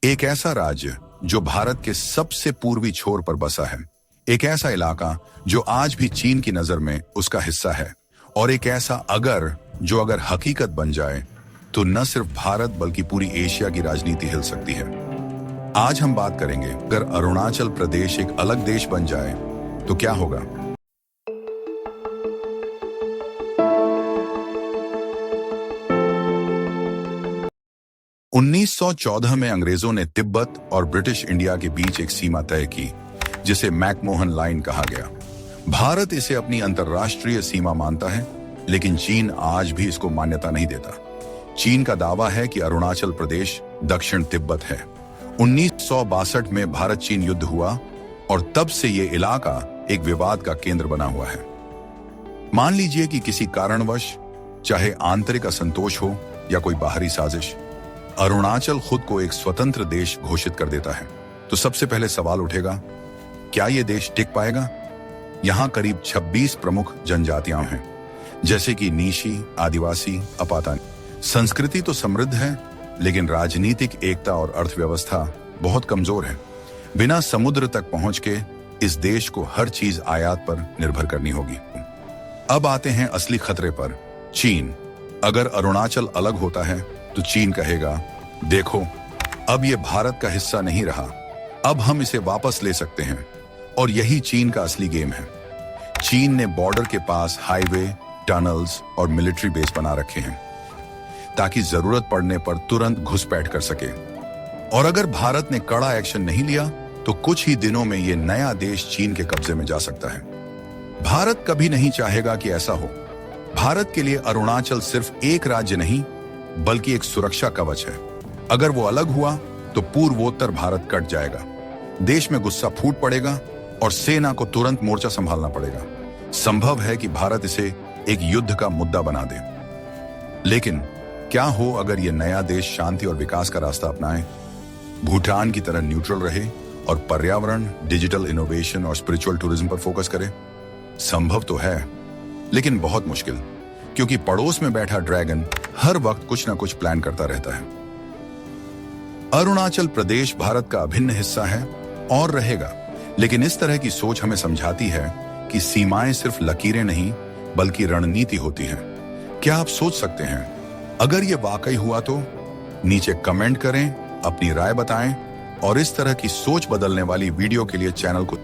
एक ऐसा राज्य जो भारत के सबसे पूर्वी छोर पर बसा है, एक ऐसा इलाका जो आज भी चीन की नजर में उसका हिस्सा है, और एक ऐसा जो अगर हकीकत बन जाए तो न सिर्फ भारत बल्कि पूरी एशिया की राजनीति हिल सकती है। आज हम बात करेंगे, अगर अरुणाचल प्रदेश एक अलग देश बन जाए तो क्या होगा। उन्नीस 1914 में अंग्रेजों ने तिब्बत और ब्रिटिश इंडिया के बीच एक सीमा तय की, जिसे मैकमोहन लाइन कहा गया। भारत इसे अपनी अंतर्राष्ट्रीय सीमा मानता है, लेकिन चीन आज भी इसको मान्यता नहीं देता। चीन का दावा है कि अरुणाचल प्रदेश दक्षिण तिब्बत है। 1962 में भारत चीन युद्ध हुआ और तब से ये इलाका एक विवाद का केंद्र बना हुआ है। मान लीजिए कि किसी कारणवश, चाहे आंतरिक असंतोष हो या कोई बाहरी साजिश, अरुणाचल खुद को एक स्वतंत्र देश घोषित कर देता है, तो सबसे पहले सवाल उठेगा, क्या यह देश टिक पाएगा? यहां करीब 26 प्रमुख जनजातियां हैं, जैसे कि नीशी, आदिवासी, अपातानी। संस्कृति तो समृद्ध है, लेकिन राजनीतिक एकता और अर्थव्यवस्था बहुत कमजोर है। बिना समुद्र तक पहुंच के इस देश को हर चीज आयात पर निर्भर करनी होगी। अब आते हैं असली खतरे पर, चीन। अगर अरुणाचल अलग होता है तो चीन कहेगा, देखो, अब ये भारत का हिस्सा नहीं रहा, अब हम इसे वापस ले सकते हैं। और यही चीन का असली गेम है। चीन ने बॉर्डर के पास हाईवे, टनल्स और मिलिट्री बेस बना रखे हैं, ताकि जरूरत पड़ने पर तुरंत घुसपैठ कर सके। और अगर भारत ने कड़ा एक्शन नहीं लिया तो कुछ ही दिनों में ये नया देश चीन के कब्जे में जा सकता है। भारत कभी नहीं चाहेगा कि ऐसा हो। भारत के लिए अरुणाचल सिर्फ एक राज्य नहीं, बल्कि एक सुरक्षा कवच है। अगर वो अलग हुआ तो पूर्वोत्तर भारत कट जाएगा, देश में गुस्सा फूट पड़ेगा और सेना को तुरंत मोर्चा संभालना पड़ेगा। संभव है कि भारत इसे एक युद्ध का मुद्दा बना दे। लेकिन क्या हो अगर यह नया देश शांति और विकास का रास्ता अपनाए, भूटान की तरह न्यूट्रल रहे और पर्यावरण, डिजिटल इनोवेशन और स्पिरिचुअल टूरिज्म पर फोकस करे? संभव तो है, लेकिन बहुत मुश्किल, क्योंकि पड़ोस में बैठा ड्रैगन हर वक्त कुछ ना कुछ प्लान करता रहता है। अरुणाचल प्रदेश भारत का अभिन्न हिस्सा है और रहेगा, लेकिन इस तरह की सोच हमें समझाती है कि सीमाएं सिर्फ लकीरें नहीं, बल्कि रणनीति होती हैं। क्या आप सोच सकते हैं, अगर ये वाकई हुआ तो? नीचे कमेंट करें, अपनी राय बताएं और इस तरह की सोच बदलने वाली वीडियो के लिए चैनल को